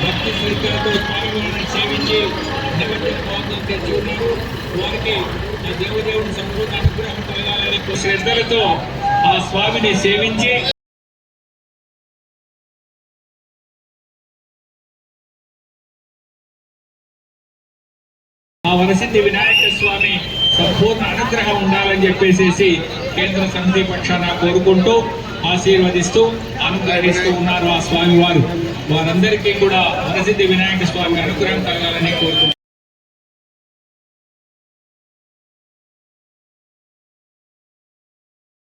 భక్తి శ్రద్ధలతో స్వామివారిని సేవించి నిమజ్జనం తెచ్చుకున్నారు. వారికి ఆ దేవదేవుని సంపూర్ణ అనుగ్రహం కలగాలని శ్రద్ధలతో ఆ స్వామిని సేవించి ఆ వరసిద్ధి వినాయక స్వామి సంపూర్ణ అనుగ్రహం ఉండాలని చెప్పేసి కేంద్ర సమితి పక్షాన కోరుకుంటూ ఆశీర్వదిస్తూ అనుగ్రహిస్తూ ఉన్నారు ఆ స్వామి వారు. వారందరికీ కూడా వరసిద్ధి వినాయక స్వామి అనుగ్రహం కలగాలని కోరుకుంటున్నారు.